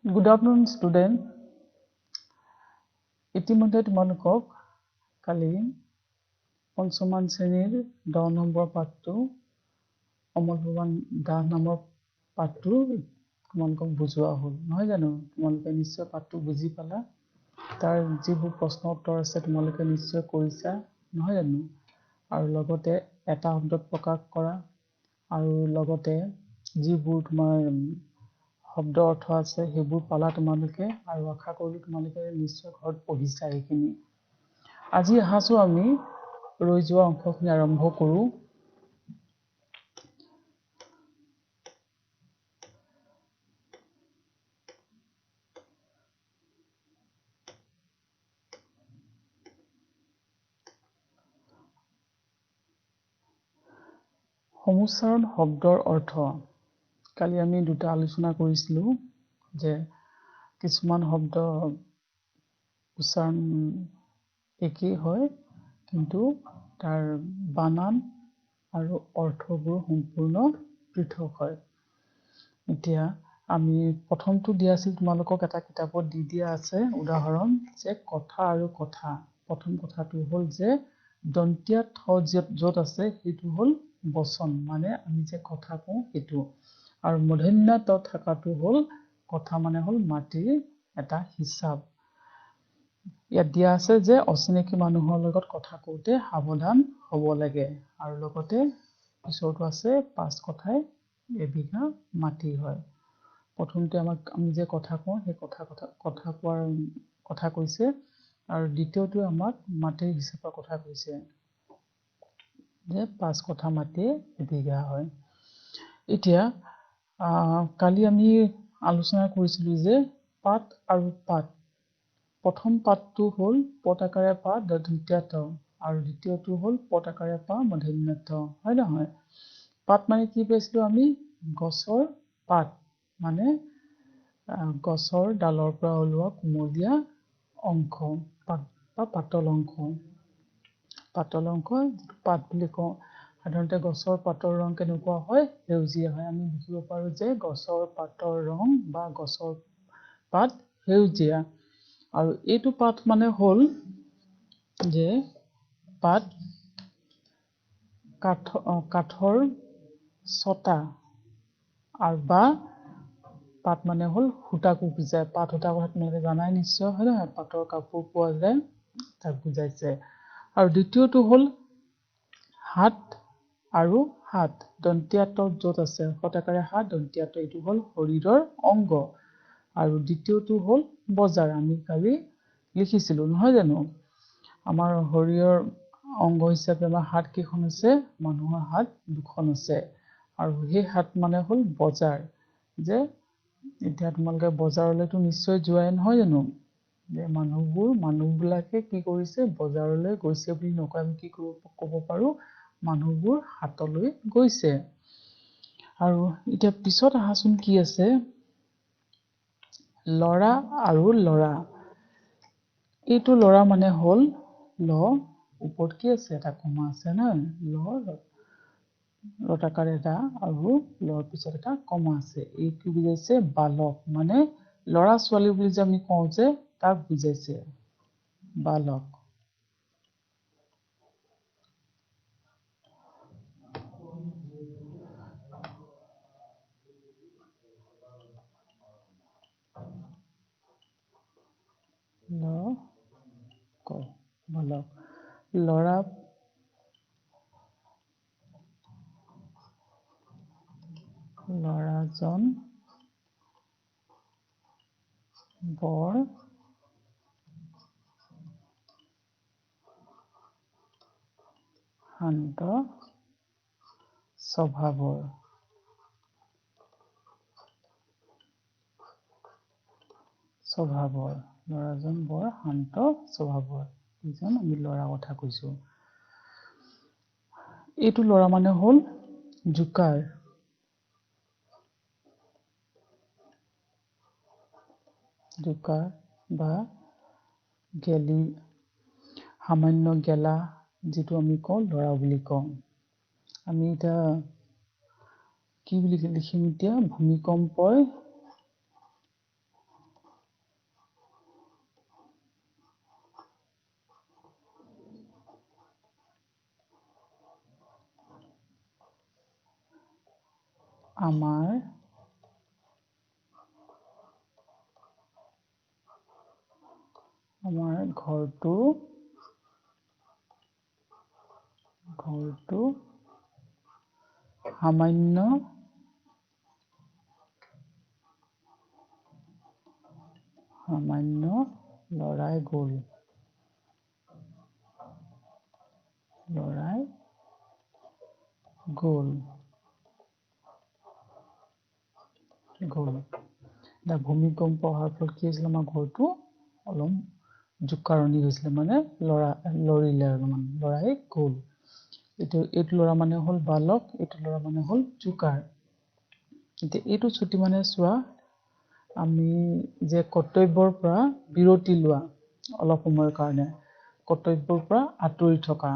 Good afternoon, student. ইতিমধ্যে তোমালোকক কালি পঞ্চমান শ্ৰেণীৰ 10 নম্বৰ পাঠটো অমল ভৱান দাস নামৰ পাঠটো তোমালোকক বুজোৱা হ'ল নহয় জানো তোমালোকে নিশ্চয় পাঠটো বুজি পালা তাৰ যিবোৰ প্ৰশ্ন উত্তৰ আছে তোমালোকে নিশ্চয় কৰিছা নহয় জানো আৰু লগতে এটা শব্দত প্ৰকাশ কৰা আৰু লগতে যিবোৰ তোমাৰ শব্দ অৰ্থ আছে সেইবোৰ পালা তোমালোকে আৰু আশা কৰোঁ তোমালোকে নিশ্চয় ঘৰত পঢ়িছা এইখিনি আজি আহাছো আমি ৰৈ যোৱা অংশখিনি আৰম্ভ কৰোঁ সমুচ্চাৰণ শব্দৰ অৰ্থ কালি আমি দুটা আলোচনা কৰিছিলোঁ যে কিছুমান শব্দ উচ্চাৰণ একেই হয় কিন্তু তাৰ বানান আৰু অৰ্থবোৰ সম্পূৰ্ণ পৃথক হয় এতিয়া আমি প্ৰথমটো দিয়া আছিল তোমালোকক এটা কিতাপত দি দিয়া আছে উদাহৰণ যে কথা আৰু কথা প্ৰথম কথাটো হ'ল যে দন্তীয়া ঠ য'ত আছে সেইটো হ'ল বচন মানে আমি যে কথা কওঁ সেইটো আৰু মূৰ্ধন্য ট থকাটো হ'ল কথা মানে হ'ল মাটিৰ এটা হিচাপ ইয়াত দিয়া আছে যে অচিনাকি মানুহৰ লগত কথা কওঁতে সাৱধান হ'ব লাগে আৰু লগতে পিছৰটো আছে পাঁচ কথাই এবিঘা মাটি হয় প্ৰথমতে আমাক আমি যে কথা কওঁ সেই কথা কোৱাৰ কথা কৈছে আৰু দ্বিতীয়টো আমাক মাটিৰ হিচাপৰ কথা কৈছে যে পাঁচ কথা মাটি এবিঘা হয় এতিয়া কালি আমি আলোচনা কৰিছিলোঁ যে পাত আৰু পাত প্ৰথম পাতটো হ'ল পত আকাৰে পা দ্বিতীয় ট আৰু দ্বিতীয়টো হ'ল পত আকাৰে পা মূৰ্ধন্য ট হয় নহয় পাত মানে কি পাইছিলোঁ আমি গছৰ পাত মানে গছৰ ডালৰ পৰা ওলোৱা কুমলীয়া অংশ পাত বা পাতল অংশ পাত বুলি কওঁ সাধাৰণতে গছৰ পাতৰ ৰং কেনেকুৱা হয় সেউজীয়া হয় আমি দেখিব পাৰোঁ যে গছৰ পাতৰ ৰং বা গছৰ পাত সেউজীয়া আৰু এইটো পাত মানে হ'ল যে পাত কাঠৰ ছটা আৰু বা পাত মানে হ'ল সূতাকো বুজায় পাত সূতা কথা তোমালোকে জানাই নিশ্চয় হয় নহয় পাতৰ কাপোৰ পোৱা যায় তাক বুজাইছে আৰু দ্বিতীয়টো হ'ল হাত আৰু হাত দন্তীয়া ট য'ত আছে শতাকাৰে হাত দন্তীয়া ট এইটো হ'ল শৰীৰৰ অংগ আৰু দ্বিতীয়টো হ'ল বজাৰ আমি কালি লিখিছিলোঁ নহয় জানো আমাৰ শৰীৰৰ অংগ হিচাপে আমাৰ হাত কেইখন আছে মানুহৰ হাত দুখন আছে আৰু সেই হাত মানে হ'ল বজাৰ যে এতিয়া তোমালোকে বজাৰলৈতো নিশ্চয় যোৱাই নহয় জানো যে মানুহবিলাকে কি কৰিছে বজাৰলৈ গৈছে বুলি নকয় আমি কি ক'ব পাৰোঁ মানুহবোৰ হাতলৈ গৈছে আৰু এতিয়া পিছত আহাচোন কি আছে ল'ৰা আৰু ল'ৰা এইটো ল'ৰা মানে হ'ল ল ওপৰত কি আছে এটা কমা আছে নহয় ল লতাকাৰ এটা আৰু লৰ পিছত এটা কমা আছে এইটো বুজাইছে বালক মানে ল'ৰা ছোৱালী বুলি যে আমি কওঁ যে তাক বুজাইছে বালক বালক ল'ৰা ল'ৰাজন বৰ শান্ত স্বভাৱৰ ল'ৰাজন বৰ শান্ত স্বভাৱৰ এইজন আমি ল'ৰা কথা কৈছোঁ এইটো ল'ৰা মানে হ'ল জোকাৰ বা গেলি সামান্য গেলা যিটো আমি কওঁ ল'ৰা বুলি কওঁ আমি এতিয়া কি বুলি লিখিম এতিয়া ভূমিকম্পই আমাৰ ঘৰটো সামান্য লৰাই গ'ল। ভূমিকম্প অহাৰ ফলত কি হৈছিল, আমাৰ ঘৰটো অলপ জোকাৰণি হৈছিলে, মানে লৰিলে অলপমান, লৰাই গ'ল। এইটো ল'ৰা মানে হ'ল বালক, এইটো ল'ৰা মানে হ'ল জোকাৰ। এতিয়া এইটো ছুটি মানে চোৱা, আমি যে কৰ্তব্যৰ পৰা বিৰতি লোৱা অলপ সময়ৰ কাৰণে, কৰ্তব্যৰ পৰা আঁতৰি থকা।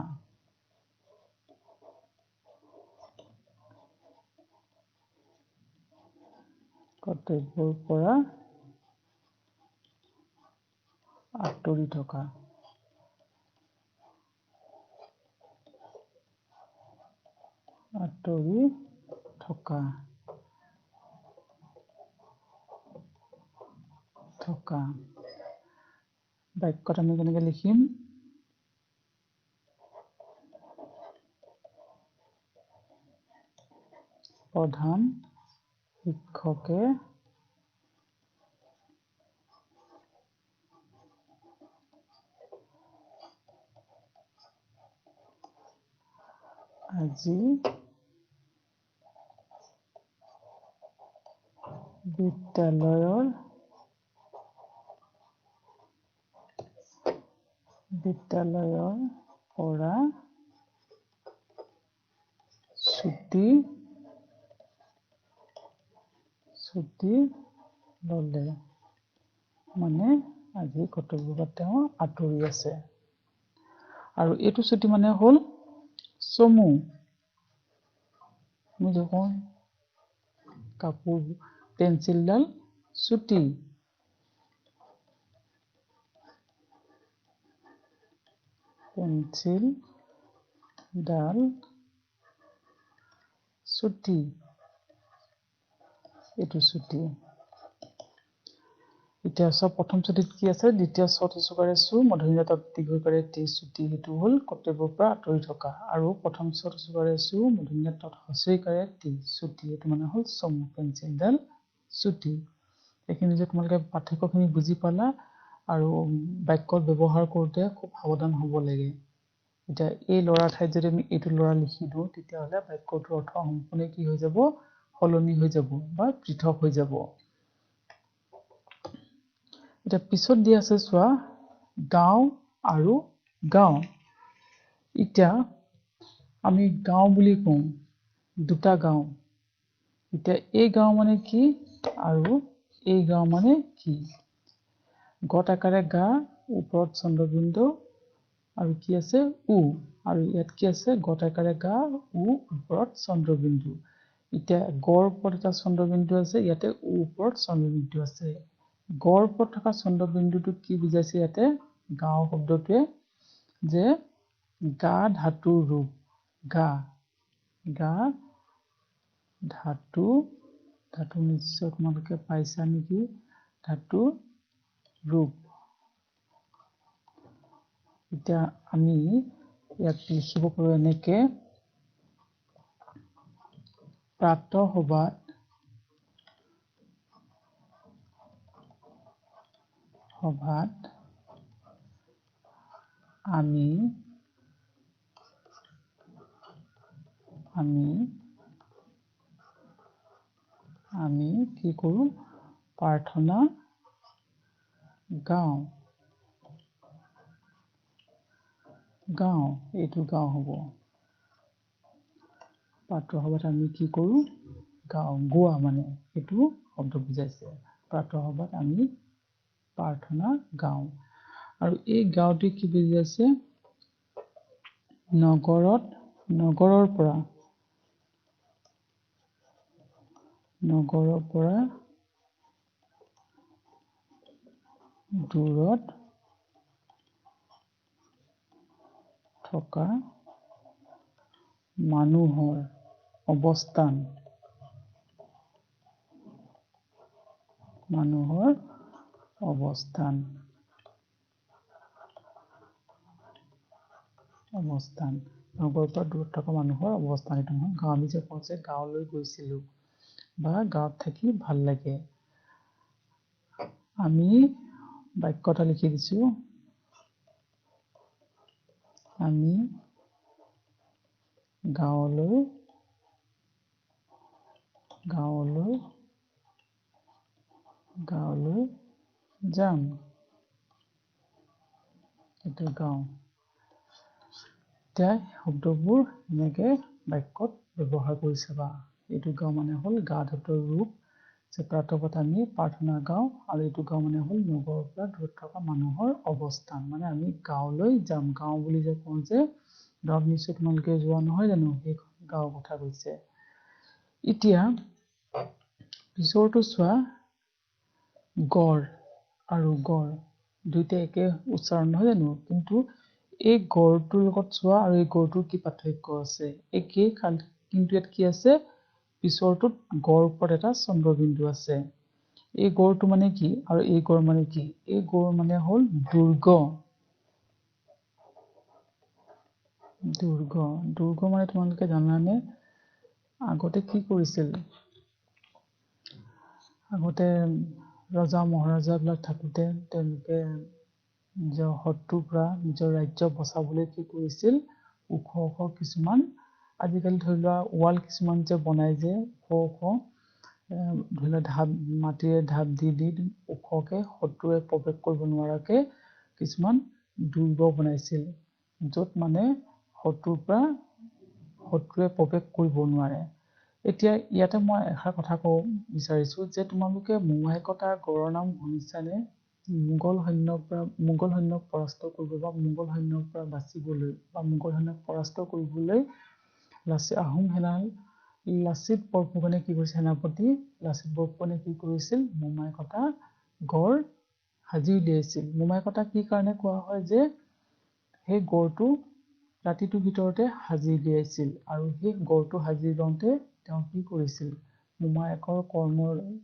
কৰ্তব্যৰ পৰা আঁতৰি থকা। বাক্যত আমি কেনেকে লিখিম? প্ৰধান শিক্ষকে আজি বিদ্যালয়ৰ পৰা ছুটি ল'লে। মানে আজি কৰ্তব্যৰ পৰা তেওঁ আঁতৰি আছে। আৰু এইটো ছুটি মানে হ'ল চমু। আমি দেখোন কাপোৰ পেঞ্চিলডাল ছুটি। পেঞ্চিলডাল ছুটি। এইটো ছুটি। এতিয়া চব প্ৰথম ছুটিত কি আছে? দ্বিতীয় ছত চুকাৰে চু, মধ্যমীয়া তাত দীৰ্ঘকাৰে টি, ছুটি। সেইটো হ'ল কৰ্তব্যৰ পৰা আঁতৰি থকা। আৰু প্ৰথম ছত চুকাৰে চু, মধ্যমীয়া তাত হস্ৰীকাৰে টি, ছুটি। এইটো মানে হ'ল চমু। পেঞ্চিলডাল ছুটি। এইখিনি যে তোমালোকে পাৰ্থক্যখিনি বুজি পালা, আৰু বাক্যত ব্যৱহাৰ কৰোঁতে খুব সাৱধান হ'ব লাগে। এতিয়া এই ল'ৰাৰ ঠাইত যদি আমি এইটো ল'ৰা লিখি দিওঁ, তেতিয়াহ'লে বাক্যটোৰ অৰ্থ সম্পূৰ্ণ কি হৈ যাব? সলনি হৈ যাব বা পৃথক হৈ যাব। এতিয়া পিছত দি আছে চোৱা, গাঁও আৰু গাঁও। এতিয়া আমি গাঁও বুলি কওঁ, দুটা গাঁও। এতিয়া এই গাঁও মানে কি আৰু এই গাঁও মানে কি? গত আকাৰে গা, ওপৰত চন্দ্ৰবিন্দু, আৰু কি আছে? উ। আৰু ইয়াত কি আছে? গত আকাৰে গা, উ, ওপৰত চন্দ্ৰবিন্দু। এতিয়া গড় ওপৰত এটা চন্দ্ৰবিন্দু আছে, ইয়াতে উ ওপৰত চন্দ্ৰবিন্দু আছে। গড় ওপৰত থকা চন্দ্ৰবিন্দুটোক কি বুজাইছে ইয়াতে? গাঁও শব্দটোৱে যে গা ধাতুৰ ৰূপ। গা ধাতু নিশ্চয় তোমালোকে পাইছা নেকি? ধাতু ৰূপ। এতিয়া আমি ইয়াত লিখিব পাৰোঁ এনেকে, প্ৰাতঃসভাত আমি কি কৰোঁ? প্ৰাৰ্থনা গাওঁ। এইটো গাওঁ হ'ব। প্ৰাতঃসভাত আমি কি কৰোঁ? গাওঁ। গোৱা মানে সেইটো শব্দ বুজাইছে। প্ৰাতঃসভাত আমি প্ৰাৰ্থনা গাওঁ। আৰু এই গাওঁটো কি বুজাইছে? নগৰৰ পৰা দূৰত থকা মানুহৰ অৱস্থান। মানুহৰ অৱস্থান নগৰৰ পৰা দূৰত থকা মানুহৰ অৱস্থান এইটো নহয় গাঁও আমি যে কওঁ যে গাঁৱলৈ গৈছিলোঁ বা গাঁৱত থাকি ভাল লাগে আমি বাক্য এটা লিখি দিছোঁ আমি গাঁৱলৈ যাম এইটো গাঁও এতিয়া শব্দবোৰ এনেকৈ বাক্যত ব্যৱহাৰ কৰি চাবা এইটো গাঁও মানে হ'ল গা ধাতুৰ ৰূপ যে প্ৰাতঃত আমি প্ৰাৰ্থনা গাওঁ আৰু এইটো গাঁও মানে হ'ল নগৰৰ পৰা দূৰত থকা মানুহৰ অৱস্থান মানে আমি গাঁৱলৈ যাম গাঁও বুলি যে কওঁ যে গাঁৱত নিশ্চয় তোমালোকে যোৱা নহয় জানো সেই গাঁৱৰ কথা কৈছে এতিয়া পিছৰটো চোৱা গড় আৰু গড় দুইটা একে উচ্চাৰণ নহয় জানো কিন্তু এই গড়টোৰ লগত চোৱা আৰু এই গড়টোৰ কি পাৰ্থক্য আছে একেই কিন্তু ইয়াত কি আছে পিছৰটোত গড়ৰ ওপৰত এটা চন্দ্ৰবিন্দু আছে এই গড়টো মানে কি আৰু এই গড় মানে কি এই গড় মানে হ'ল দুৰ্গ মানে তোমালোকে জানানে আগতে কি কৰিছিল আগতে ৰজা মহাৰাজাবিলাক থাকোঁতে তেওঁলোকে নিজৰ শত্ৰুৰ পৰা নিজৰ ৰাজ্য বচাবলৈ কি কৰিছিল ওখ কিছুমান আজিকালি ধৰি লোৱা ৱাল কিছুমান যে বনাই যে ওখ ধৰি লোৱা মাটিৰে ঢাপ দি ওখকৈ শত্ৰুৱে প্ৰৱেশ কৰিব নোৱাৰাকৈ কিছুমান দুৰ্গ বনাইছিল য'ত মানে শত্ৰুৱে প্ৰৱেশ কৰিব নোৱাৰে এতিয়া ইয়াতে মই এষাৰ কথা ক'ব বিচাৰিছোঁ যে তোমালোকে মোমাইকটা গড়ৰ নাম শুনিছানে মোগল সৈন্যক পৰাস্ত কৰিব বা মোগল সৈন্যৰ পৰা বাচিবলৈ বা মোগল সৈন্যক পৰাস্ত কৰিবলৈ আহোম সেনা লাচিত বৰফুকনে কি কৰিছিল সেনাপতি লাচিত বৰফুকনে কি কৰিছিল মোমাইকটা গড় সাজি উলিয়াইছিল মোমাইকটা কি কাৰণে কোৱা হয় যে সেই গড়টো ৰাতিটোৰ ভিতৰতে সাজি উলিয়াইছিল আৰু সেই গড়টো সাজি লওঁতে তেওঁ কি কৰিছিল মোমায়েকৰ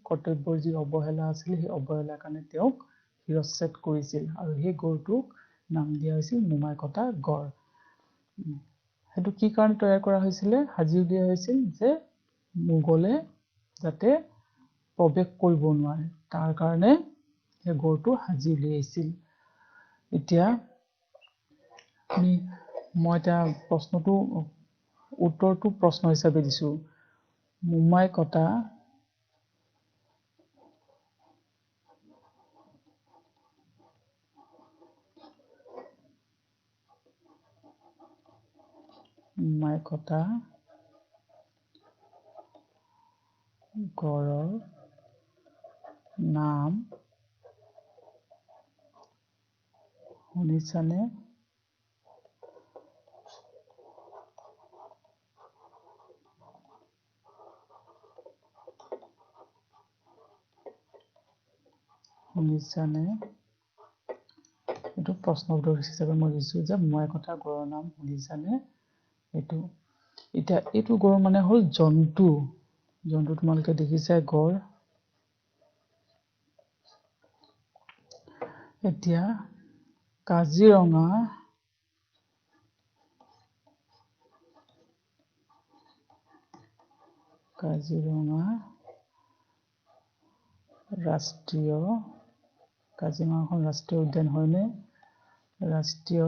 কৰ্তব্যৰ যি অৱহেলা আছিল সেই অৱহেলাৰ কাৰণে তেওঁক শিৰচ্ছেদ কৰিছিল আৰু সেই গড়টোক নাম দিয়া হৈছিল মোমাইকটা গড় সেইটো কি কাৰণে তৈয়াৰ কৰা হৈছিলে সাজি উলিওৱা হৈছিল যে মোগলে যাতে প্ৰৱেশ কৰিব নোৱাৰে তাৰ কাৰণে সেই গড়টো সাজি উলিয়াইছিল এতিয়া মই এতিয়া উত্তৰটো প্ৰশ্ন হিচাপে দিছোঁ মোমাইকটা গড়ৰ নাম শুনিছানে এইটো প্ৰশ্ন উত্তৰ হিচাপে মই দিছোঁ যে মোমাইকটা গড়ৰ নাম শুনিছানে এইটো এতিয়া এইটো গড় মানে হ'ল জন্তু তোমালোকে দেখিছা গড় এতিয়া কাজিৰঙা কাজিৰঙাখন ৰাষ্ট্ৰীয় উদ্যান হয়নে ৰাষ্ট্ৰীয়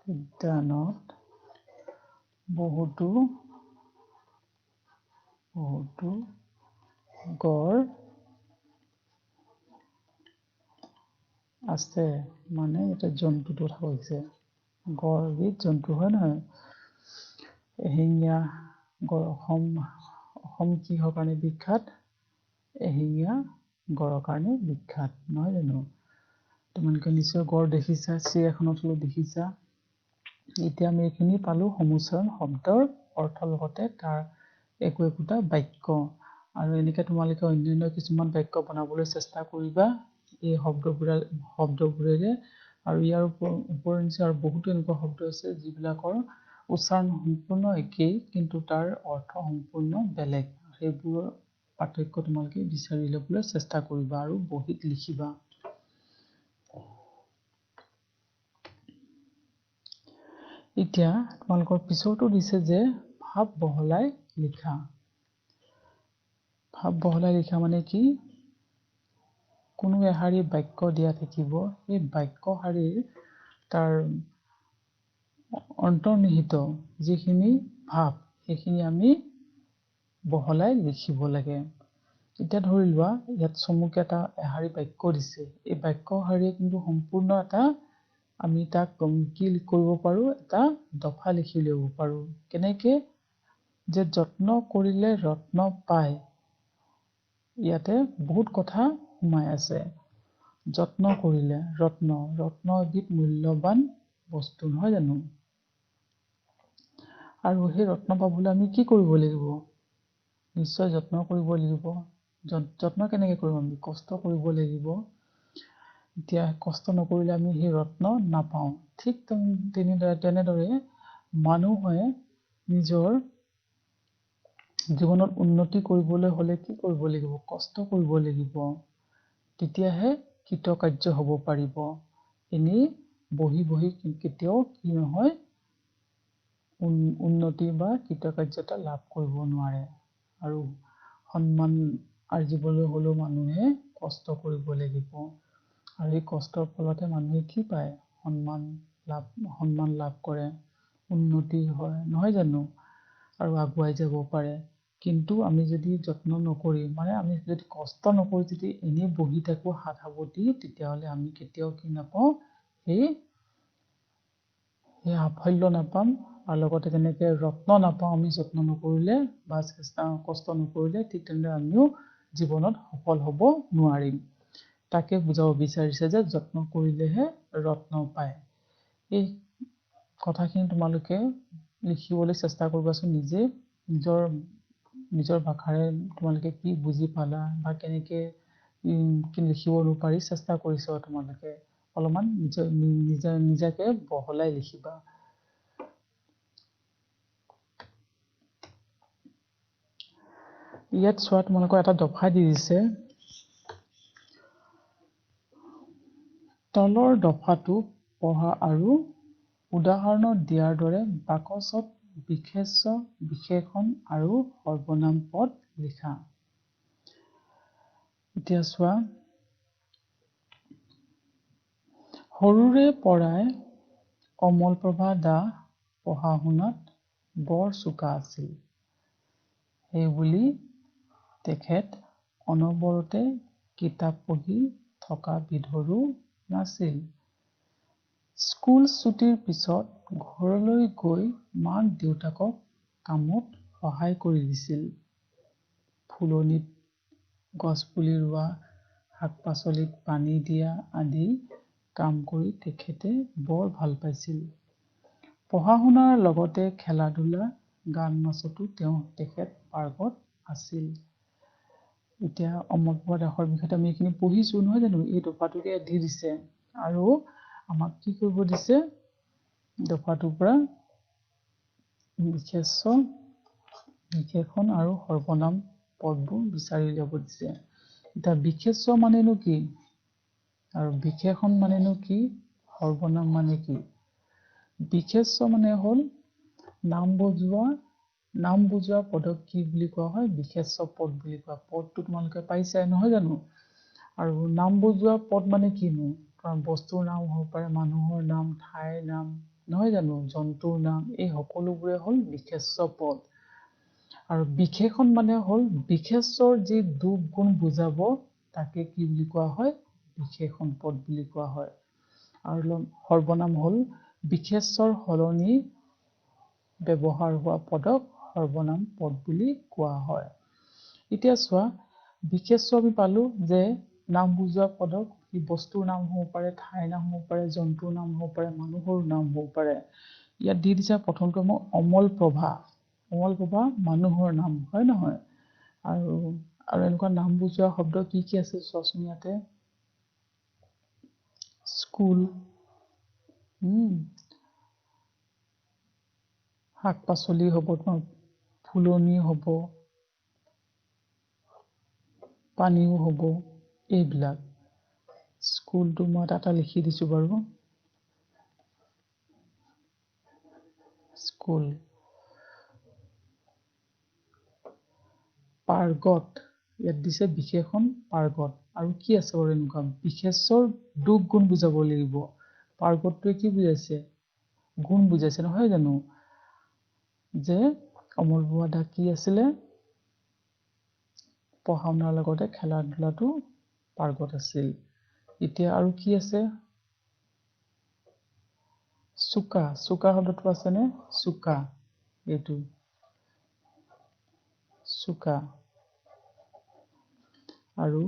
উদ্যানত বহুতো গড় আছে মানে এটা জন্তুটো কথা কৈছে গড় এবিধ জন্তু হয় নহয় এশিঙীয়া গড় অসম কিহৰ কাৰণে বিখ্যাত এশিঙীয়া গড়ৰ কাৰণে বিখ্যাত নহয় জানো তোমালোকে নিশ্চয় গড় দেখিছা চিৰিয়াখানাত দেখিছা এতিয়া আমি এইখিনি পালোঁ সমুচ্চাৰণ শব্দৰ অৰ্থৰ লগতে তাৰ একোটা বাক্য আৰু এনেকৈ তোমালোকে অন্যান্য কিছুমান বাক্য বনাবলৈ চেষ্টা কৰিবা এই শব্দবোৰেৰে আৰু ইয়াৰ ওপৰিঞ্চি আৰু বহুতো এনেকুৱা শব্দ আছে যিবিলাকৰ উচ্চাৰণ সম্পূৰ্ণ একেই কিন্তু তাৰ অৰ্থ সম্পূৰ্ণ বেলেগ। সেইবোৰৰ পাৰ্থক্য তোমালোকে বিচাৰি ল'বলৈ চেষ্টা কৰিবা আৰু বহীত লিখিবা। এতিয়া তোমালোকৰ পিছতো দিছে যে ভাৱ বহলাই লিখা। ভাৱ বহলাই লিখা মানে কি? কোনো এশাৰী বাক্য দিয়া থাকিব, সেই বাক্য শাৰীৰ তাৰ অন্তৰ্নিহিত যিখিনি ভাৱ সেইখিনি আমি বহলাই লিখিব লাগে। এতিয়া ধৰি লোৱা ইয়াত চমুকে এটা এশাৰী বাক্য দিছে, এই বাক্য শাৰীয়ে কিন্তু সম্পূৰ্ণ এটা আমি তাক কি কৰিব পাৰো, এটা দফা লিখি ল'ব পাৰো। কেনেকে? যে যত্ন কৰিলে ৰত্ন পায়, ইয়াতে বহুত কথা সোমাই আছে। যত্ন কৰিলে ৰত্ন এবিধ মূল্যৱান বস্তু, নহয় জানো? আৰু সেই ৰত্ন পাবলৈ আমি কি কৰিব লাগিব? নিশ্চয় যত্ন কৰিব লাগিব। যত্ন কেনেকে কৰিম? আমি কষ্ট কৰিব লাগিব। এতিয়া কষ্ট নকৰিলে আমি সেই ৰত্ন নাপাওঁ। ঠিক তেনেদৰে মানুহে নিজৰ জীৱনত উন্নতি কৰিবলৈ হ'লে কি কৰিব লাগিব? কষ্ট কৰিব লাগিব। তেতিয়াহে কৃতকাৰ্য হ'ব পাৰিব। এনেই বহি বহি কেতিয়াও কি নহয়, উন্নতি বা কৃতকাৰ্যতা লাভ কৰিব নোৱাৰে। আৰু সন্মান আৰ্জিবলৈ হ'লেও মানুহে কষ্ট কৰিব লাগিব। আৰু এই কষ্টৰ ফলতে মানুহে কি পায়? সন্মান লাভ কৰে, উন্নতি হয়, নহয় জানো? আৰু আগুৱাই যাব পাৰে। কিন্তু আমি যদি যত্ন নকৰি, মানে আমি যদি কষ্ট নকৰি যদি এনেই বহি থাকো হাত সাৱটি, তেতিয়াহ'লে আমি কেতিয়াও কি নাপাওঁ? সেই সাফল্য নাপাম। আৰু লগতে যেনেকে ৰত্ন নাপাওঁ আমি যত্ন নকৰিলে বা কষ্ট নকৰিলে, ঠিক তেনেদৰে আমিও জীৱনত সফল হ'ব নোৱাৰিম। তাকে বুজাব বিচাৰিছে যে যত্ন কৰিলেহে ৰত্ন পায়। এই কথাখিনি তোমালোকে লিখিবলৈ চেষ্টা কৰিবাচোন নিজে। নিজৰ ভাষাৰে তোমালোকে কি বুজি পালা বা কেনেকে কি লিখিব পাৰি চেষ্টা কৰিছা তোমালোকে। অলপমান নিজাকে বহলাই লিখিবা। ইয়াত চোৱা তোমালোকৰ এটা দফা দি দিছে। তলৰ দফাটো পঢ়া আৰু উদাহৰণত দিয়াৰ দৰে বাকচত বিশেষ্য, বিশেষণ আৰু সৰ্বনাম পদ লিখা। এতিয়া চোৱা, সৰুৰে পৰাই অমলপ্ৰভা দাস পঢ়া শুনাত বৰ চোকা আছিল। সেইবুলি তেখেত অনবৰতে কিতাপ পঢ়ি থকা বিধৰো নাছিল। স্কুল ছুটিৰ পিছত ঘৰলৈ গৈ মাক দেউতাকক কামত সহায় কৰি দিছিল। ফুলনিত গছপুলি ৰোৱা, শাক পাচলিত পানী দিয়া আদি কাম কৰি তেখেতে বৰ ভাল পাইছিল। পঢ়া শুনাৰ লগতে খেলা ধূলা, গান নাচতো তেখেত পাৰ্গত আছিল। এতিয়া অমলপ্ৰভা দাসৰ বিষয়ে আমি এইখিনি পঢ়িছো, নহয় জানো? এই দফাটোকে দি দিছে আৰু আমাক কি কৰিব দিছে? দফাটোৰ পৰা বিশেষ্য, বিশেষণ আৰু সৰ্বনাম পদবোৰ বিচাৰি উলিয়াব দিছে। এতিয়া বিশেষ্য মানেনো কি? আৰু বিশেষণ মানেনো কি? সৰ্বনাম মানে কি? বিশেষ্য মানে হ'ল নাম বুজোৱা পদক কি বুলি কোৱা হয়? বিশেষ্য পদ বুলি কোৱা। পদটো তোমালোকে পাইছাই, নহয় জানো? আৰু নাম বুজোৱা পদ মানে কিনো? কাৰণ বস্তুৰ নাম হ'ব পাৰে, মানুহৰ নাম, ঠাইৰ নাম, নহয় জানো? জন্তুৰ নাম, এই সকলোবোৰে হ'ল বিশেষ্য পদ। আৰু বিশেষণ মানে হ'ল বিশেষ্যৰ যি দুখ গুণ বুজাব, তাকে কি বুলি কোৱা হয়? বিশেষণ পদ বুলি কোৱা হয়। আৰু সৰ্বনাম হ'ল বিশেষ্যৰ সলনি ব্যৱহাৰ হোৱা পদক সৰ্বনাম পদ বুলি কোৱা হয়। এতিয়া চোৱা, বিশেষ্য আমি পালো যে নাম বুজোৱা পদক সি বস্তুৰ নাম হ'ব পাৰে, ঠাইৰ নাম হ'ব পাৰে, জন্তুৰ নাম হ'ব পাৰে, মানুহৰ নাম হ'ব পাৰে। ইয়াত দি দিছে প্ৰথমটো অমলপ্ৰভা। অমলপ্ৰভা মানুহৰ নাম, হয় নহয়? আৰু এনেকুৱা নাম বুজোৱা শব্দ কি কি আছে চোৱাচোন ইয়াতে। স্কুল, শাক পাচলি হ'ব, তোমাৰ ফুলনি হ'ব, পানীও হ'ব, এইবিলাক। স্কুলটো মই এটা লিখি দিছোঁ বাৰু। স্কুল। পাৰ্গত, ইয়াত দিছে বিশেষণ পাৰ্গত। আৰু কি আছে বাৰু এনেকুৱা বিশেষৰ দুখ গুণ বুজাব লাগিব। পাৰ্গতটোৱে কি বুজাইছে? গুণ বুজাইছে, নহয় জানো? যে অমল বৰুৱা দা কি আছিলে? পঢ়া শুনাৰ লগতে খেলা ধূলাটো পাৰ্গত আছিল। এতিয়া আৰু কি আছে? চোকা। চোকা শব্দটো আছেনে? চোকা, এইটো চোকা। আৰু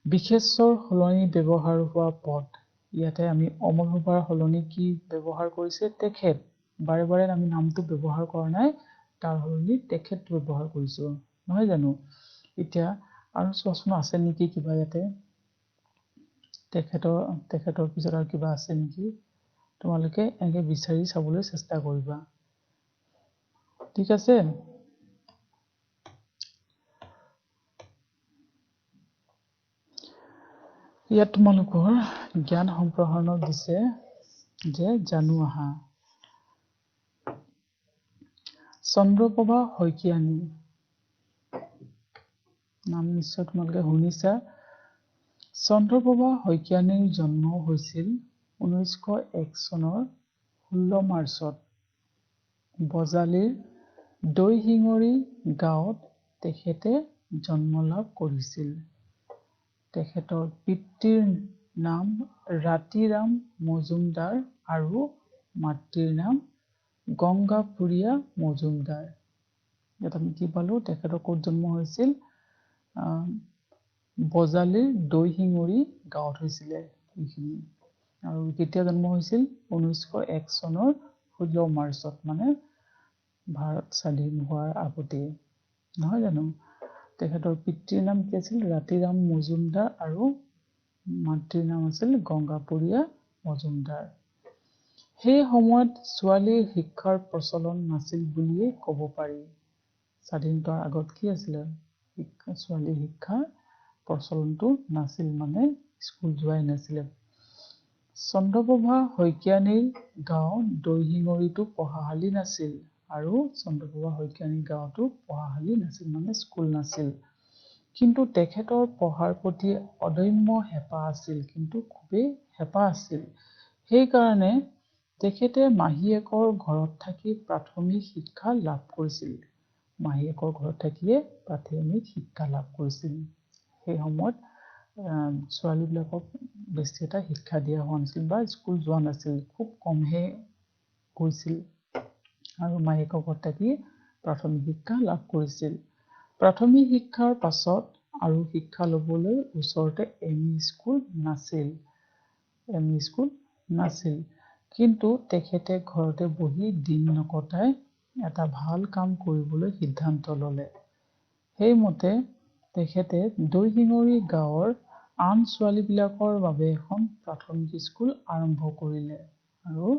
বিশেষৰ সলনি ব্যৱহাৰ হোৱা পদ। ইয়াতে আমি অমল বৰুৱাৰ সলনি কি ব্যৱহাৰ কৰিছে? তেখেত। বাৰে বাৰে আমি নামটো ব্যৱহাৰ কৰা নাই, তাৰ সলনি তেখেত ব্যৱহাৰ কৰিছো, নহয় জানো? এতিয়া আৰু চোৱাচোন আছে নেকি কিবা ইয়াতে? তেখেতৰ পিছত আৰু কিবা আছে নেকি? তোমালোকে এনেকে বিচাৰি চাবলৈ চেষ্টা কৰিবা। ঠিক আছে? ইয়াত তোমালোকৰ জ্ঞান সম্প্ৰসাৰণত দিছে যে জানো আহা। চন্দ্ৰপ্ৰভা শইকীয়ানী, নাম নিশ্চয় তোমালোকে শুনিছা। চন্দ্ৰপ্ৰভা শইকীয়ানীৰ জন্ম হৈছিল 1901 চনৰ 16 মাৰ্চত বজালীৰ দৈশিঙৰি গাঁৱত তেখেতে জন্ম লাভ কৰিছিল। তেখেতৰ পিতৃৰ নাম ৰাতিৰাম মজুমদাৰ আৰু মাতৃৰ নাম গংগাপুৰীয়া মজুমদাৰ। ইয়াত আমি কি পালো? তেখেতৰ ক'ত জন্ম হৈছিল? বজালীৰ দৈশিঙৰি গাঁৱত হৈছিলে এইখিনি। আৰু কেতিয়া জন্ম হৈছিল? 1901 চনৰ 16 মাৰ্চত, মানে ভাৰত স্বাধীন হোৱাৰ আগতে, নহয় জানো? তেখেতৰ পিতৃৰ নাম কি আছিল? ৰাতিৰাম মজুমদাৰ আৰু মাতৃৰ নাম আছিল গংগাপুৰীয়া মজুমদাৰ। সেই সময়ত ছোৱালীৰ শিক্ষাৰ প্ৰচলন নাছিল বুলিয়েই ক'ব পাৰি। স্বাধীনতাৰ আগত কি আছিলে? ছোৱালীৰ শিক্ষাৰ প্ৰচলনটো নাছিল, মানে স্কুল যোৱাই নাছিলে। চন্দ্ৰপ্ৰভা শইকীয়ানীৰ গাঁও দৈশিঙৰিতো পঢ়াশালি নাছিল, আৰু চন্দ্ৰপ্ৰভা শইকীয়ানীৰ গাঁৱতো পঢ়াশালি নাছিল, মানে স্কুল নাছিল। কিন্তু তেখেতৰ পঢ়াৰ প্ৰতি অদম্য হেঁপাহ আছিল, কিন্তু খুবেই হেঁপাহ আছিল। সেইকাৰণে তেখেতে মাহীয়েকৰ ঘৰত থাকি প্ৰাথমিক শিক্ষা লাভ কৰিছিল। মাহীয়েকৰ ঘৰত থাকিয়ে প্ৰাথমিক শিক্ষা লাভ কৰিছিল। সেই সময়ত ছোৱালীবিলাকক বেছি এটা শিক্ষা দিয়া হোৱা নাছিল বা স্কুল যোৱা নাছিল, খুব কমহে গৈছিল। আৰু মাহীয়েকৰ ঘৰত থাকি প্ৰাথমিক শিক্ষা লাভ কৰিছিল। প্ৰাথমিক শিক্ষাৰ পাছত আৰু শিক্ষা ল'বলৈ ওচৰতে এম.ই. স্কুল নাছিল। কিন্তু তেখেতে ঘৰতে বহি দিন নকটাই এটা ভাল কাম কৰিবলৈ সিদ্ধান্ত ল'লে। সেইমতে তেখেতে দৈশিঙৰি গাঁৱৰ আন ছোৱালীবিলাকৰ বাবে এখন প্ৰাথমিক স্কুল আৰম্ভ কৰিলে। আৰু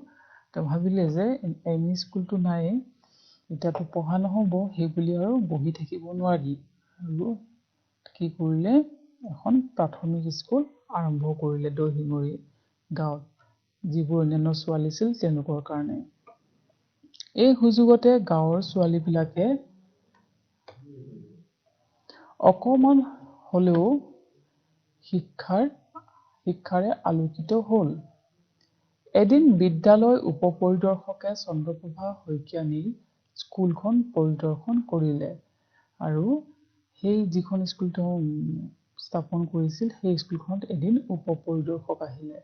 তেওঁ ভাবিলে যে এম.ই. স্কুলটো নাই, এতিয়াতো পঢ়া নহ'ব, সেইবুলি আৰু বহি থাকিব নোৱাৰি। আৰু কি কৰিলে? এখন প্ৰাথমিক স্কুল আৰম্ভ কৰিলে দৈশিঙৰি গাঁৱত, যিবোৰ অন্যান্য ছোৱালী আছিল তেওঁলোকৰ কাৰণে। এই সুযোগতে গাঁৱৰ ছোৱালীবিলাকে অকণমান হ'লেও শিক্ষাৰে আলোকিত হ'ল। এদিন বিদ্যালয় উপ-পৰিদৰ্শকে চন্দ্ৰপ্ৰভা শইকীয়ানীৰ স্কুলখন পৰিদৰ্শন কৰিলে। আৰু সেই যিখন স্কুল তেওঁ স্থাপন কৰিছিল, সেই স্কুলখনত এদিন উপ-পৰিদৰ্শক আহিলে।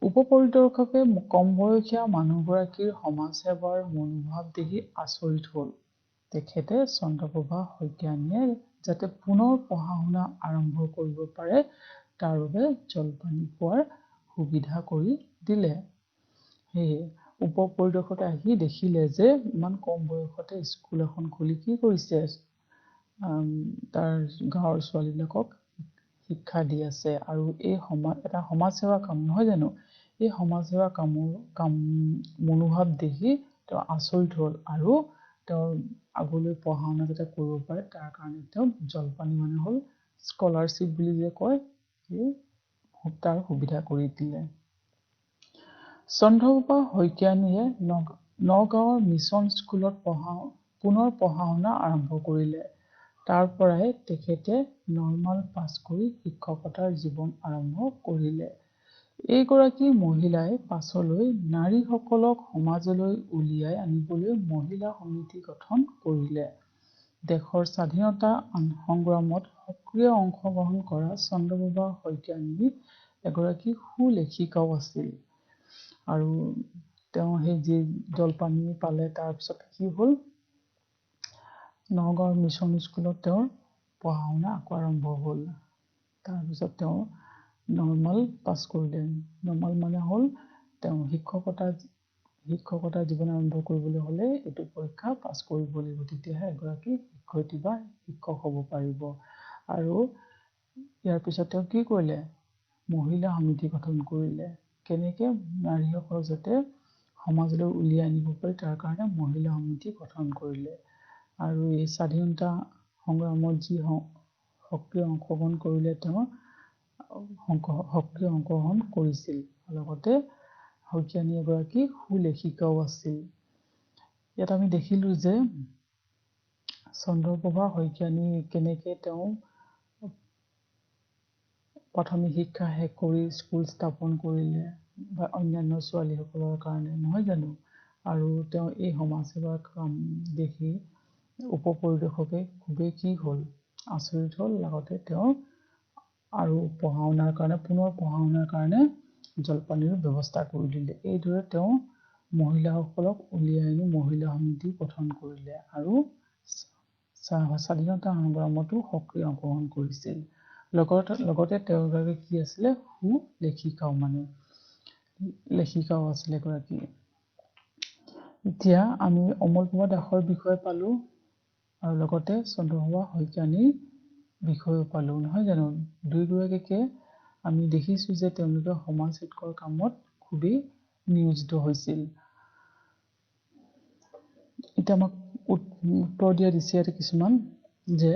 উপ-পৰিদৰ্শকে কম বয়সীয়া মানুহগৰাকীৰ সমাজসেৱাৰ মনোভাৱ দেখি আচৰিত হ'ল। তেখেতে চন্দ্ৰপ্ৰভা শইকীয়ানীয়ে যাতে পুনৰ পঢ়া শুনা আৰম্ভ কৰিব পাৰে, তাৰ বাবে জলপানী পোৱাৰ সুবিধা কৰি দিলে। সেয়ে উপ-পৰিদৰ্শকে আহি দেখিলে যে ইমান কম বয়সতে স্কুল এখন খুলি কি কৰিছে? তাৰ গাঁৱৰ ছোৱালীবিলাকক শিক্ষা দি আছে, আৰু এই এটা সমাজসেৱা কাম, নহয় জানো? এই সমাজসেৱা কাম মনোভাৱ দেখি তেওঁ আচৰিত হ'ল আৰু তেওঁৰ আগলৈ পঢ়া শুনা যাতে কৰিব পাৰে তাৰ কাৰণে তেওঁ জলপানী মানে হ'ল স্কলাৰশ্বিপ বুলি যে কয় সেই তাৰ সুবিধা কৰি দিলে। চন্দ্ৰপ্ৰভা শইকীয়ানীয়ে নগাঁৱৰ মিছন স্কুলত পুনৰ পঢ়া শুনা আৰম্ভ কৰিলে। তাৰ পৰাই তেখেতে নৰ্মাল পাছ কৰি শিক্ষকতাৰ জীৱন আৰম্ভ কৰিলে। এইগৰাকী মহিলাই পাছলৈ নাৰীসকলক সমাজলৈ উলিয়াই আনিবলৈ মহিলা সমিতি গঠন কৰিলে। দেশৰ স্বাধীনতা সংগ্ৰামত সক্ৰিয় অংশগ্ৰহণ কৰা চন্দ্ৰপ্ৰভা শইকীয়ানী এগৰাকী সুলেখিকাও আছিল। আৰু তেওঁ সেই যি জলপানী পালে তাৰপিছত কি হ'ল, নগাঁৱৰ মিছন স্কুলত তেওঁৰ পঢ়া শুনা আকৌ আৰম্ভ হ'ল। তাৰপিছত তেওঁ নৰ্মাল পাছ কৰিলে। নৰ্মাল মানে হ'ল তেওঁ শিক্ষকতা জীৱন আৰম্ভ কৰিবলৈ হ'লে এইটো পৰীক্ষা পাছ কৰিব লাগিব, তেতিয়াহে এগৰাকী শিক্ষয়িত্ৰী বা শিক্ষক হ'ব পাৰিব। আৰু ইয়াৰ পিছত তেওঁ কি কৰিলে, মহিলা সমিতি গঠন কৰিলে। কেনেকৈ নাৰীসকলক যাতে সমাজলৈ উলিয়াই আনিব পাৰি তাৰ কাৰণে মহিলা সমিতি গঠন কৰিলে। আৰু এই স্বাধীনতা সংগ্ৰামত যি সক্ৰিয় অংশগ্ৰহণ কৰিলে, তেওঁ সক্ৰিয় অংশগ্ৰহণ কৰিছিল। লগতে শইকীয়ানী এগৰাকী সুলেখিকাও আছিল। ইয়াত আমি দেখিলোঁ যে চন্দ্ৰপ্ৰভা শইকীয়ানী কেনেকৈ তেওঁ প্ৰাথমিক শিক্ষা শেষ কৰি স্কুল স্থাপন কৰিলে বা অন্যান্য ছোৱালীসকলৰ কাৰণে, নহয় জানো? আৰু তেওঁ এই সমাজসেৱাৰ কাম দেখি উপপৰিদৰ্শকে খুবেই কি হ'ল, আচৰিত হ'ল। লগতে তেওঁ আৰু পুনৰ পঢ়া শুনাৰ কাৰণে জলপানীৰ ব্যৱস্থা কৰি দিলে। এইদৰে তেওঁ মহিলাসকলক উলিয়াই আনি মহিলা সমিতি গঠন কৰিলে আৰু স্বাধীনতা সংগ্ৰামতো সক্ৰিয় অংশগ্ৰহণ কৰিছিল। লগতে তেওঁ এগৰাকী কি আছিলে, লেখিকাও আছিলে এগৰাকী। এতিয়া আমি অমলপ্ৰভা দাসৰ বিষয়ে পালোঁ আৰু লগতে চন্দ্ৰপ্ৰভা শইকীয়ানীৰ বিষয়েও পালোঁ, নহয় জানো? দুয়োগৰাকীকে আমি দেখিছোঁ যে তেওঁলোকে সমাজ হিতৰ কামত খুবেই নিয়োজিত হৈছিল। এতিয়া আমাক উত্তৰ দিয়া দিছে ইয়াতে কিছুমান, যে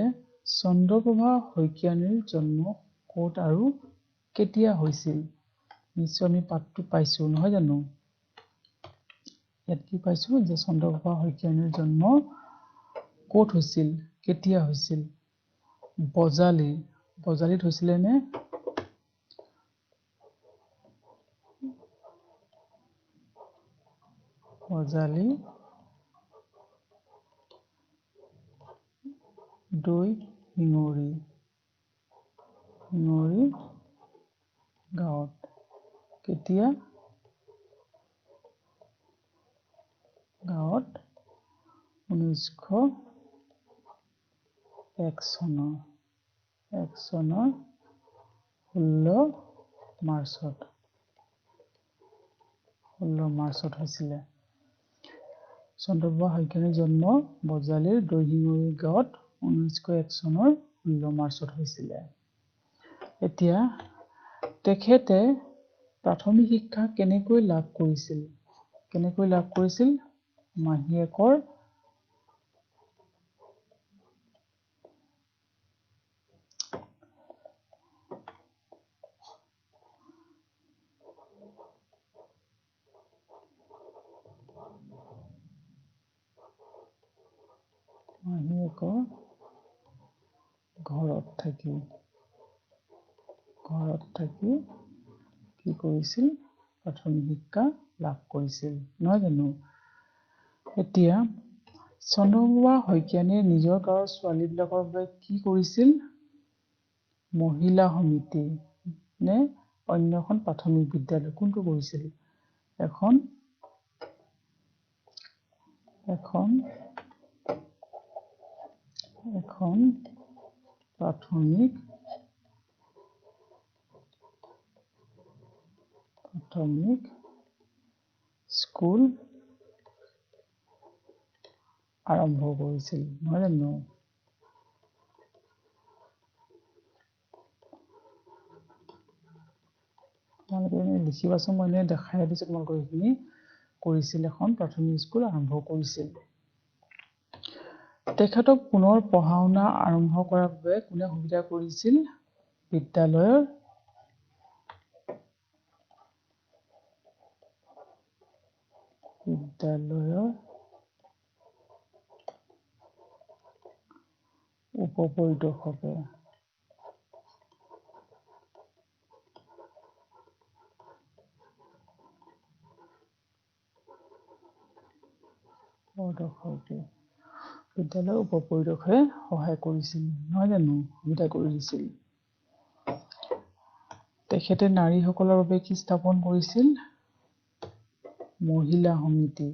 চন্দ্ৰপ্ৰভা শইকীয়ানীৰ জন্ম ক'ত আৰু কেতিয়া হৈছিল? নিশ্চয় আমি পাঠটো পাইছোঁ, নহয় জানো? ইয়াত কি পাইছোঁ, যে চন্দ্ৰপ্ৰভা শইকীয়ানীৰ জন্ম ক'ত হৈছিল, কেতিয়া হৈছিল? বজালীত হৈছিলে নে? বজালী দৈশিঙৰি গাঁৱত। কেতিয়া? গাঁৱত 1901 চনৰ 16 মাৰ্চত হৈছিলে। চন্দ্ৰপ্ৰভা শইকীয়ানীৰ জন্ম বজালীৰ দৈশিঙৰি গাঁৱত 1901 চনৰ 16 মাৰ্চত হৈছিলে। এতিয়া তেখেতে প্ৰাথমিক শিক্ষা কেনেকৈ লাভ কৰিছিল? মাহীয়েকৰ ঘৰত থাকি কি কৰিছিল? প্ৰাথমিক শিক্ষা লাভ কৰিছিল, নহয় জানো? এতিয়া চন্দ্ৰপ্ৰভা শইকীয়ানীয়ে নিজৰ গাঁৱৰ ছোৱালীবিলাকৰ বাবে কি কৰিছিল? মহিলা সমিতি নে অন্য এখন প্ৰাথমিক বিদ্যালয়, কোনটো কৰিছিল? এখন প্ৰাথমিক স্কুল আৰম্ভ কৰিছিল, নহয় জানো? তোমালোকে লিখিবাচোন মই দেখাই দিছোঁ তোমালোকক এইখিনি কৰিছিল এখন প্ৰাথমিক স্কুল আৰম্ভ কৰিছিল তেখেতক পুনৰ পঢ়া শুনা আৰম্ভ কৰাৰ বাবে কোনে সুবিধা কৰিছিল বিদ্যালয়ৰ উপপৰিদৰ্শকে বিদ্যালয়ৰ উপপৰিদৰ্শকে সহায় কৰিছিল নহয় জানো সুবিধা কৰি দিছিল তেখেতে নাৰীসকলৰ বাবে কি স্থাপন কৰিছিল মহিলা সমিতি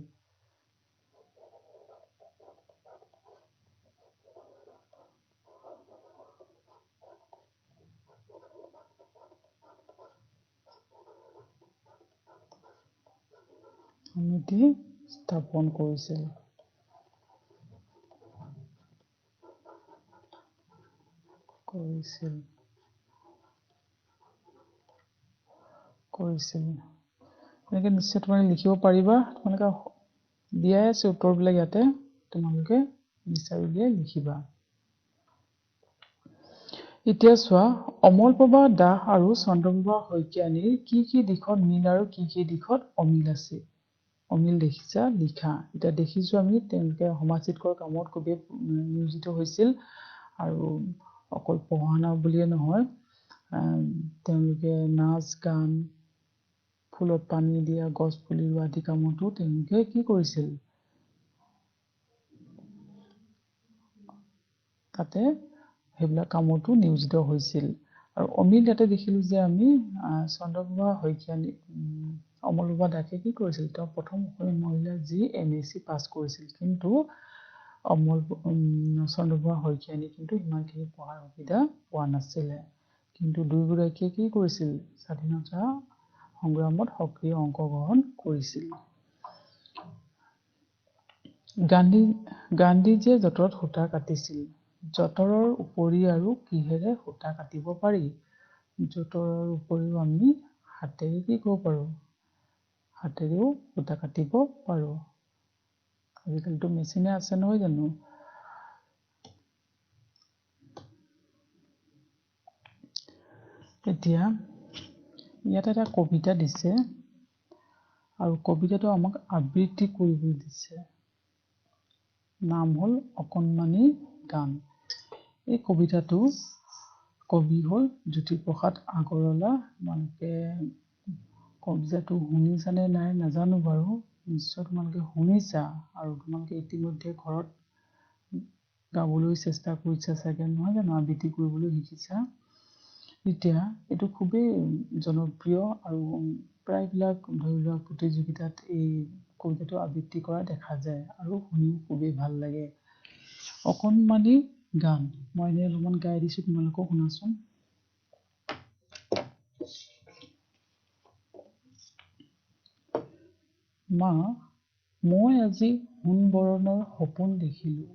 স্থাপন কৰিছিল এনেকৈ নিশ্চয় তোমালোকে লিখিব পাৰিবা তোমালোকে দিয়াই আছে উত্তৰবিলাক ইয়াতে তোমালোকে বিচাৰি উলিয়াই লিখিবা এতিয়া চোৱা অমলপ্ৰভা দাস আৰু চন্দ্ৰপ্ৰভা শইকীয়ানীৰ কি দিশত মিল আৰু কি দিশত অমিল আছে অমিল দেখিছা লিখা এতিয়া দেখিছো আমি তেওঁলোকে সমাজহিতৰ কামত খুবেই নিয়োজিত হৈছিল আৰু অকল পঢ়া শুনা বুলিয়ে নহয় তেওঁলোকে নাচ গান ফুলত পানী দিয়া গছ পুলি ৰোৱা আদি কামতো তেওঁলোকে কি কৰিছিল তাতে সেইবিলাক কামতো নিয়োজিত হৈছিল আৰু অমিল ইয়াতে দেখিলো যে আমি চন্দ্ৰপ্ৰভা শইকীয়ানী অমলপ্ৰভা দাসে কি কৰিছিল তেওঁ প্ৰথম অসমীয়া মহিলা যি MSc পাছ কৰিছিল কিন্তু চন্দ্ৰপ্ৰভা শইকীয়ানী কিন্তু ইমানখিনি পঢ়াৰ সুবিধা পোৱা নাছিলে কিন্তু দুয়োগৰাকীয়ে কি কৰিছিল স্বাধীনতা সংগ্ৰামত সক্ৰিয় অংশগ্ৰহণ কৰিছিল গান্ধীজীয়ে যঁতৰত সূতা কাটিছিল যঁতৰৰ উপৰি আৰু কিহেৰে সূতা কাটিব পাৰি যঁতৰৰ উপৰিও আমি হাতেৰে কি কৰিব পাৰো হাতেৰেও সূতা কাটিব পাৰো আজিকালিতো মেচিনে আছে নহয় জানো এতিয়া ইয়াত এটা কবিতা দিছে আৰু কবিতাটো আমাক আবৃত্তি কৰিবলৈ দিছে নাম হল অকণমানি গান এই কবিতাটো কবি হল জ্যোতিপ্ৰসাদ আগৰৱালা তোমালোকে কবিতাটো শুনিছানে নাই নাজানো বাৰু নিশ্চয় তোমালোকে শুনিছা আৰু তোমালোকে ইতিমধ্যে ঘৰত গাবলৈ চেষ্টা কৰিছা চাগে নহয় জানো আবৃত্তি কৰিবলৈ শিকিছা এতিয়া এইটো খুবেই জনপ্ৰিয় আৰু প্ৰায়বিলাক ধৰি লোৱা প্ৰতিযোগিতাত এই কবিতাটো আবৃত্তি কৰা দেখা যায় আৰু শুনিও খুবেই ভাল লাগে অকণমানি গান মই এনে অলপমান গাই দিছো তোমালোকক শুনাচোন মা মই আজি সোণবৰণৰ সপোন দেখিলো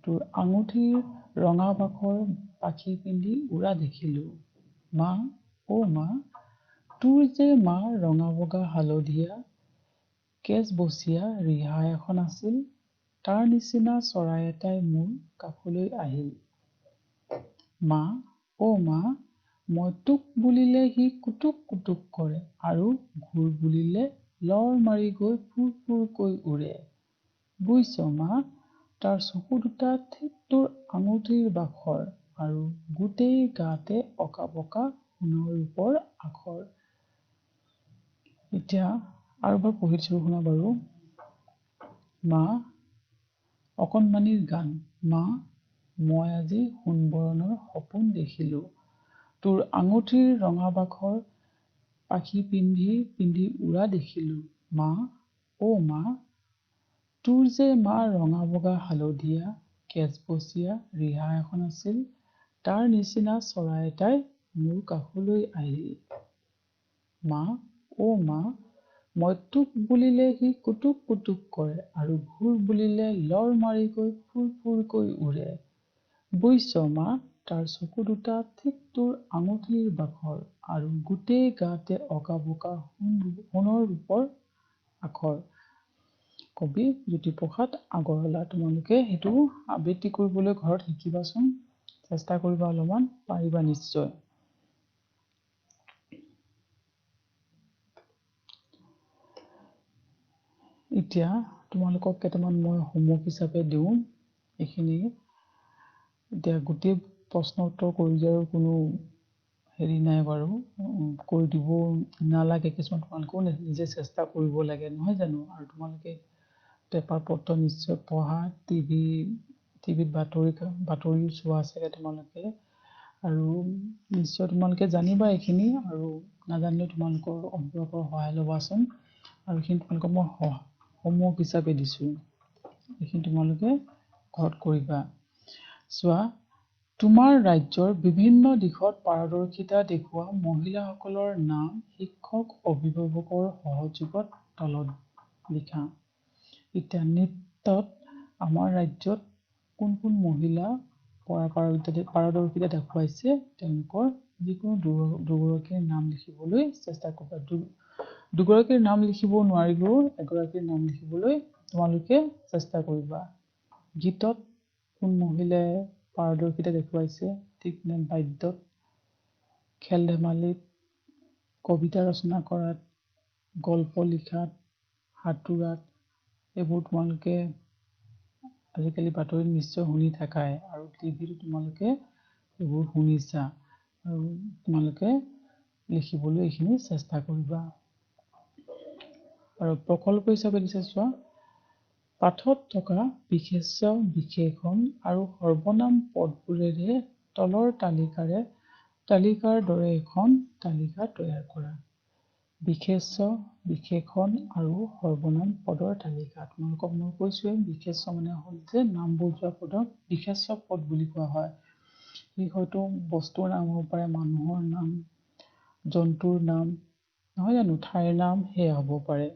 তোৰ আঙুঠিৰ ৰঙা পাখৰ পাখি পিন্ধি উৰা দেখিলো মা অ মা তোৰ যে মা ৰঙা বগা হালধীয়া কেচ বচীয়া ৰিহা এখন আছিল তাৰ নিচিনা চৰাই এটাই মোৰ কাষলৈ আহিল মা অ মা মই তোক বুলিলে সি কুটুক কুটুক কৰে আৰু ঘূৰ বুলিলে লৰ মাৰি গৈ ফুৰ ফুৰকৈ উৰে বুইছ মা তাৰ চকু দুটা ঠিক তোৰ আঙুঠিৰ বাখৰ আৰু গোটেই গাতে অকা পকা সোণৰ ৰূপৰ আখৰ এতিয়া আৰু এবাৰ পঢ়ি দিছো শুনা বাৰু মা অকণমানিৰ গান মা মই আজি সোণবৰণৰ সপোন দেখিলো তোৰ আঙুঠিৰ ৰঙা বাখৰ পাখি পিন্ধি উৰা দেখিলো মা অ মা তোৰ যে মা ৰঙা বগা হালধীয়া কেচ বচীয়া ৰিহা এখন আছিল তাৰ নিচিনা চৰাই এটাই মোৰ কাষলৈ আহিল মা অ মা মই তোক বুলিলে সি কুটুক কুটুক কৰে আৰু ঘূৰ বুলিলে লৰ মাৰি গৈ ফুৰ ফুৰকৈ উৰে বুইছ মা তাৰ চকু দুটা ঠিক তোৰ আঙুঠিৰ বাখৰ আৰু গোটেই গাতে অকা বকা সোণৰ ৰূপৰ আখৰ। কবি জ্যোতিপ্ৰসাদ আগৰৱালা। তোমালোকে সেইটো আবৃত্তি কৰিবলৈ ঘৰত শিকিবাচোন, চেষ্টা কৰিবা অলপমান, পাৰিবা নিশ্চয়। এতিয়া তোমালোকক কেইটামান মই হোমৱৰ্ক হিচাপে দিওঁ। এইখিনি এতিয়া গোটেই প্ৰশ্ন উত্তৰ কৰি দিয়াৰ কোনো হেৰি নাই বাৰু, কৰি দিব নালাগে। কিছুমান তোমালোকেও নিজে চেষ্টা কৰিব লাগে, নহয় জানো? আৰু তোমালোকে পেপাৰ পত্ৰ নিশ্চয় পঢ়া, টিভিত বাতৰি চোৱা চাগে তোমালোকে, আৰু নিশ্চয় তোমালোকে জানিবা এইখিনি, আৰু নাজানিলে তোমালোকৰ অভিভাৱকৰ সহায় ল'বাচোন। আৰু এইখিনি তোমালোকক মই হোমৱৰ্ক হিচাপে দিছোঁ, এইখিনি তোমালোকে ঘৰত কৰিবা। চোৱা, তোমাৰ ৰাজ্যৰ বিভিন্ন দিশত পাৰদৰ্শিতা দেখুওৱা মহিলাসকলৰ নাম শিক্ষক অভিভাৱকৰ সহযোগত তলত লিখা। এতিয়া নৃত্যত আমাৰ ৰাজ্যত কোন কোন মহিলা পাৰদৰ্শিতা দেখুৱাইছে, তেওঁলোকৰ যিকোনো দুগৰাকীৰ নাম লিখিবলৈ চেষ্টা কৰিবা। দুগৰাকীৰ নাম লিখিব নোৱাৰিলেও এগৰাকীৰ নাম লিখিবলৈ তোমালোকে চেষ্টা কৰিবা। গীতত কোন মহিলাই পাৰদৰ্শিতা দেখুৱাইছে, ঠিক নে বাদ্যত, খেল ধেমালিত, কবিতা ৰচনা কৰাত, গল্প লিখাত, সাঁতোৰাত, এইবোৰ তোমালোকে আজিকালি বাতৰিত নিশ্চয় শুনি থাকাই, আৰু টিভিতো তোমালোকে এইবোৰ শুনিছা, আৰু তোমালোকে লিখিবলৈ এইখিনি চেষ্টা কৰিবা। আৰু প্ৰকল্প হিচাপে দিছে, চোৱা, পাঠত থকা বিশেষ্য, বিশেষণ আৰু সৰ্বনাম পদবোৰেৰে তলৰ তালিকাৰ দৰে এখন তালিকা তৈয়াৰ কৰা। বিশেষ্য, বিশেষণ আৰু সৰ্বনাম পদৰ তালিকা। তোমালোকক মই কৈছোৱে, বিশেষ্য মানে হ'ল যে নাম বুজোৱা পদক বিশেষ্য পদ বুলি কোৱা হয়। ই হয়তো বস্তুৰ নাম হ'ব পাৰে, মানুহৰ নাম, জন্তুৰ নাম, নহয় জানো, ঠাইৰ নাম, সেয়া হ'ব পাৰে।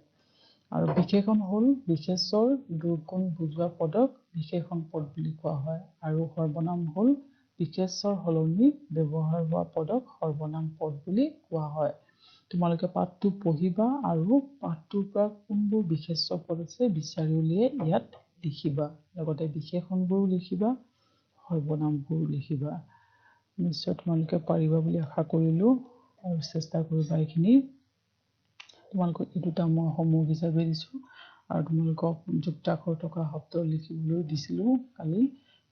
আৰু বিশেষণ হ'ল বিশেষ্যৰ দুৰ্গুণ বুজোৱা পদক বিশেষণ পদ বুলি কোৱা হয়। আৰু সৰ্বনাম হ'ল বিশেষ্যৰ সলনি ব্যৱহাৰ হোৱা পদক সৰ্বনাম পদ বুলি কোৱা হয়। তোমালোকে পাঠটো পঢ়িবা আৰু পাঠটোৰ পৰা কোনবোৰ বিশেষ্য পদ আছে বিচাৰি উলিয়াই ইয়াত লিখিবা। লগতে বিশেষণবোৰো লিখিবা, সৰ্বনামবোৰো লিখিবা। নিশ্চয় তোমালোকে পাৰিবা বুলি আশা কৰিলোঁ, আৰু চেষ্টা কৰিবা এইখিনি। তোমালোকক এই দুটা মই হোমৱৰ্ক হিচাপে দিছোঁ, আৰু তোমালোকক যুক্তাক্ষৰ থকা শব্দ লিখিবলৈ দিছিলোঁ কালি,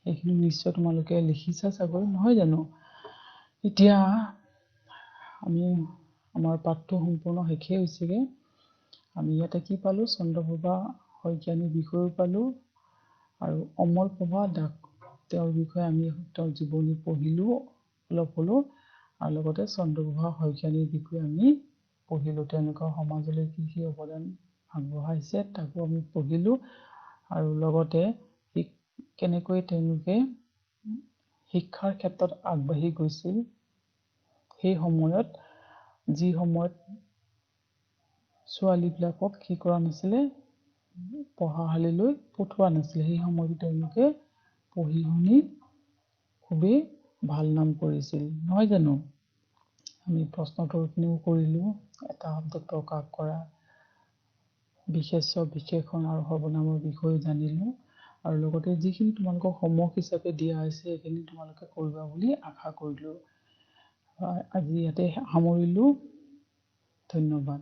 সেইখিনি নিশ্চয় তোমালোকে লিখিছা চাগৈ, নহয় জানো? এতিয়া আমাৰ পাঠটো সম্পূৰ্ণ শেষেই হৈছেগৈ। আমি ইয়াতে কি পালোঁ, চন্দ্ৰপ্ৰভা শইকীয়ানীৰ বিষয়েও পালোঁ, আৰু অমলপ্ৰভা দাস, তেওঁৰ বিষয়ে আমি তেওঁৰ জীৱনী পঢ়িলোঁ অলপ হ'লেও, আৰু লগতে চন্দ্ৰপ্ৰভা শইকীয়ানীৰ বিষয়ে আমি পঢ়িলোঁ। তেওঁলোকৰ সমাজলৈ কি কি অৱদান আগবঢ়াইছে তাকো আমি পঢ়িলোঁ, আৰু লগতে কেনেকৈ তেওঁলোকে শিক্ষাৰ ক্ষেত্ৰত আগবাঢ়ি গৈছিল, সেই সময়ত যি সময়ত ছোৱালীবিলাকক কি কৰা নাছিলে, পঢ়াশালীলৈ পঠোৱা নাছিলে, সেই সময়ত তেওঁলোকে পঢ়ি শুনি খুবেই ভাল নাম কৰিছিল, নহয় জানো? আমি প্ৰশ্নোত্তৰখিনিও কৰিলোঁ, এটা শব্দত প্ৰকাশ কৰা, বিশেষ্য, বিশেষণ আৰু সৰ্বনামৰ বিষয়ে জানিলোঁ, আৰু লগতে যিখিনি তোমালোকক হোমৱৰ্ক হিচাপে দিয়া হৈছে সেইখিনি তোমালোকে কৰিবা বুলি আশা কৰিলোঁ। আজি ইয়াতে সামৰিলোঁ, ধন্যবাদ।